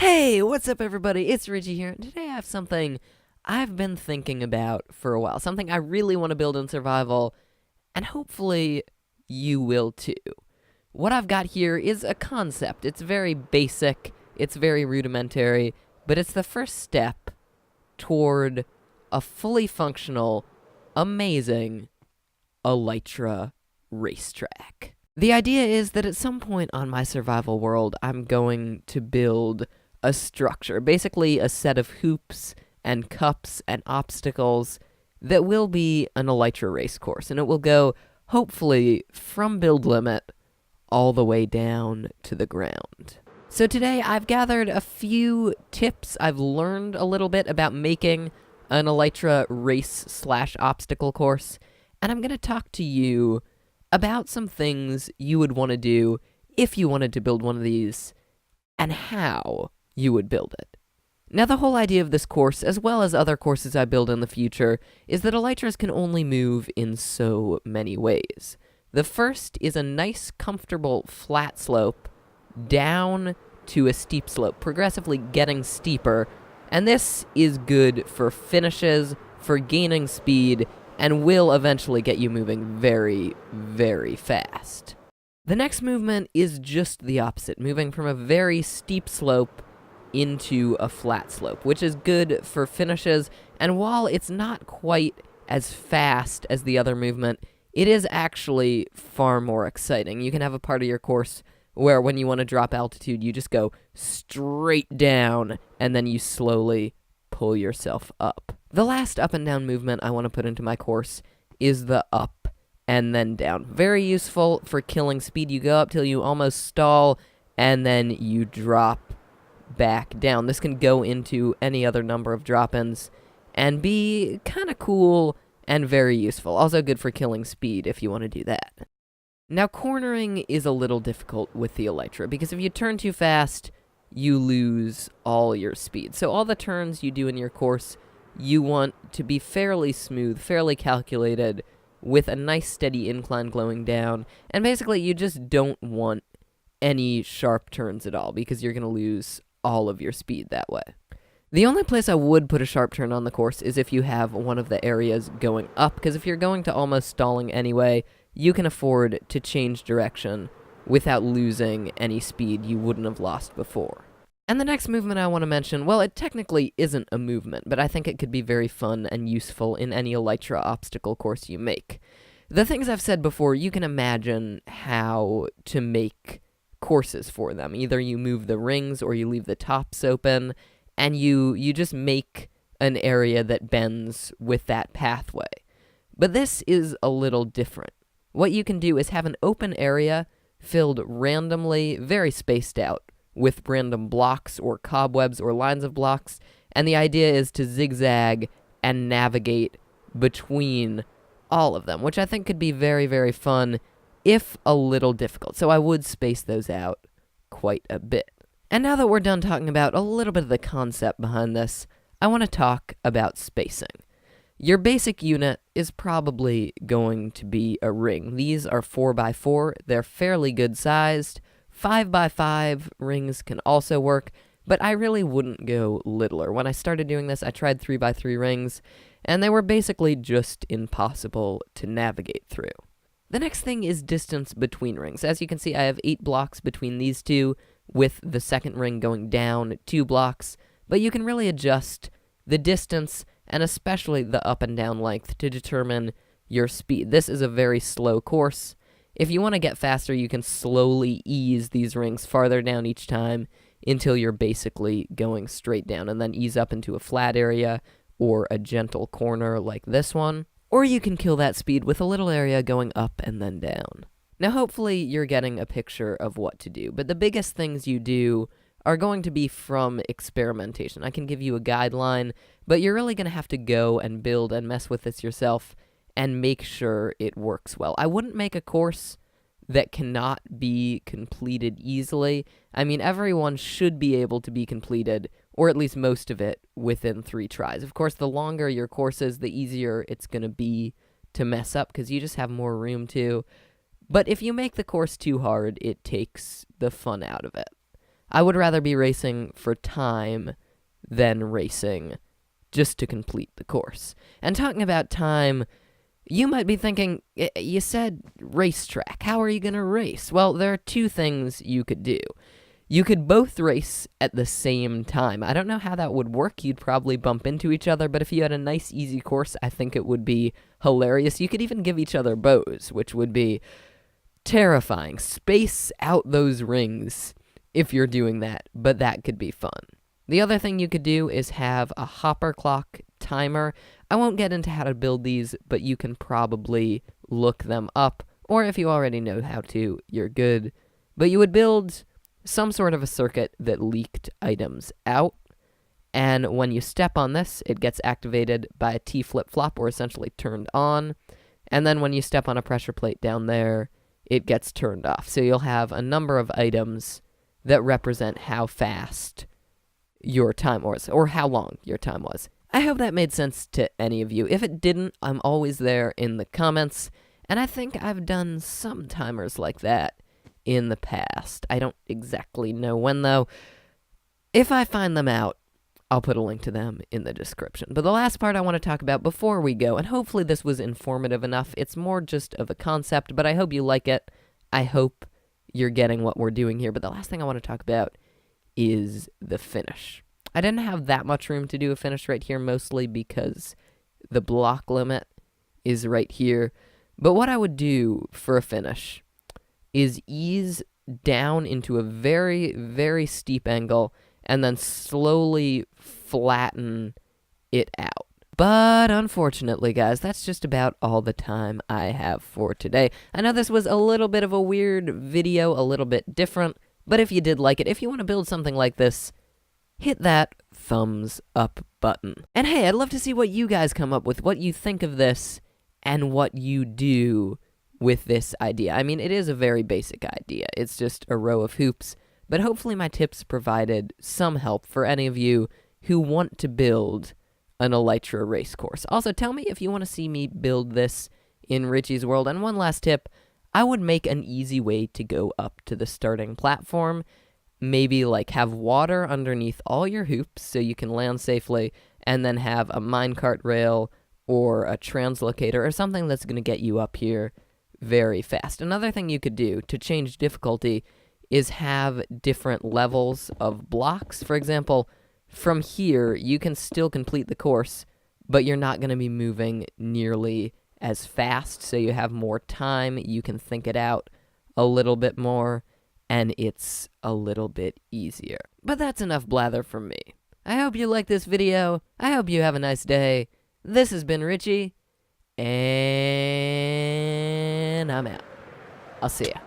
Hey, what's up, everybody? It's Richie here, and today I have something I've been thinking about for a while. Something I really want to build in survival, and hopefully you will too. What I've got here is a concept. It's very basic, it's very rudimentary, but it's the first step toward a fully functional, amazing Elytra racetrack. The idea is that at some point on my survival world, I'm going to build a structure, basically a set of hoops and cups and obstacles that will be an Elytra race course, and it will go, hopefully, from build limit all the way down to the ground. So today I've gathered a few tips. I've learned a little bit about making an Elytra race/obstacle course, and I'm going to talk to you about some things you would want to do if you wanted to build one of these, and how you would build it. Now, the whole idea of this course, as well as other courses I build in the future, is that Elytras can only move in so many ways. The first is a nice, comfortable, flat slope down to a steep slope, progressively getting steeper, and this is good for finishes, for gaining speed, and will eventually get you moving very, very fast. The next movement is just the opposite, moving from a very steep slope into a flat slope, which is good for finishes, and while it's not quite as fast as the other movement, it is actually far more exciting. You can have a part of your course where when you want to drop altitude, you just go straight down, and then you slowly pull yourself up. The last up and down movement I want to put into my course is the up and then down. Very useful for killing speed. You go up till you almost stall, and then you drop back down. This can go into any other number of drop-ins and be kind of cool and very useful. Also good for killing speed if you want to do that. Now, cornering is a little difficult with the Elytra, because if you turn too fast, you lose all your speed. So all the turns you do in your course, you want to be fairly smooth, fairly calculated, with a nice steady incline going down, and basically you just don't want any sharp turns at all, because you're going to lose all of your speed that way. The only place I would put a sharp turn on the course is if you have one of the areas going up, because if you're going to almost stalling anyway, you can afford to change direction without losing any speed you wouldn't have lost before. And the next movement I want to mention, well, it technically isn't a movement, but I think it could be very fun and useful in any Elytra obstacle course you make. The things I've said before, you can imagine how to make courses for them. Either you move the rings or you leave the tops open, and you just make an area that bends with that pathway. But this is a little different. What you can do is have an open area filled randomly, very spaced out, with random blocks or cobwebs or lines of blocks, and the idea is to zigzag and navigate between all of them, which I think could be very, very fun, if a little difficult. So I would space those out quite a bit. And now that we're done talking about a little bit of the concept behind this, I want to talk about spacing. Your basic unit is probably going to be a ring. These are 4x4. They're fairly good sized. 5x5 rings can also work, but I really wouldn't go littler. When I started doing this, I tried 3x3 rings, and they were basically just impossible to navigate through. The next thing is distance between rings. As you can see, I have 8 blocks between these two, with the second ring going down 2 blocks, but you can really adjust the distance and especially the up and down length to determine your speed. This is a very slow course. If you want to get faster, you can slowly ease these rings farther down each time until you're basically going straight down, and then ease up into a flat area or a gentle corner like this one. Or you can kill that speed with a little area going up and then down. Now, hopefully you're getting a picture of what to do, but the biggest things you do are going to be from experimentation. I can give you a guideline, but you're really going to have to go and build and mess with this yourself and make sure it works well. I wouldn't make a course that cannot be completed easily. I mean, everyone should be able to be completed, or at least most of it, within 3 tries. Of course, the longer your course is, the easier it's going to be to mess up, because you just have more room to. But if you make the course too hard, it takes the fun out of it. I would rather be racing for time than racing just to complete the course. And talking about time, you might be thinking, you said racetrack. How are you going to race? Well, there are two things you could do. You could both race at the same time. I don't know how that would work. You'd probably bump into each other, but if you had a nice, easy course, I think it would be hilarious. You could even give each other bows, which would be terrifying. Space out those rings if you're doing that, but that could be fun. The other thing you could do is have a hopper clock timer. I won't get into how to build these, but you can probably look them up, or if you already know how to, you're good. But you would build some sort of a circuit that leaked items out, and when you step on this, it gets activated by a T flip-flop, or essentially turned on, and then when you step on a pressure plate down there, it gets turned off. So you'll have a number of items that represent how fast your time was, or how long your time was. I hope that made sense to any of you. If it didn't, I'm always there in the comments, and I think I've done some timers like that in the past. I don't exactly know when, though. If I find them out, I'll put a link to them in the description. But the last part I want to talk about before we go, and hopefully this was informative enough, it's more just of a concept, but I hope you like it. I hope you're getting what we're doing here. But the last thing I want to talk about is the finish. I didn't have that much room to do a finish right here, mostly because the block limit is right here. But what I would do for a finish is ease down into a very, very steep angle and then slowly flatten it out. But unfortunately, guys, that's just about all the time I have for today. I know this was a little bit of a weird video, a little bit different, but if you did like it, if you want to build something like this, hit that thumbs up button. And hey, I'd love to see what you guys come up with, what you think of this, and what you do with this idea. I mean, it is a very basic idea. It's just a row of hoops, but hopefully my tips provided some help for any of you who want to build an Elytra race course. Also, tell me if you want to see me build this in Richie's world. And one last tip, I would make an easy way to go up to the starting platform. Maybe like have water underneath all your hoops so you can land safely, and then have a minecart rail or a translocator or something that's going to get you up here very fast. Another thing you could do to change difficulty is have different levels of blocks. For example, from here, you can still complete the course, but you're not going to be moving nearly as fast, so you have more time, you can think it out a little bit more, and it's a little bit easier. But that's enough blather from me. I hope you like this video. I hope you have a nice day. This has been Richie, and I'm out. I'll see ya.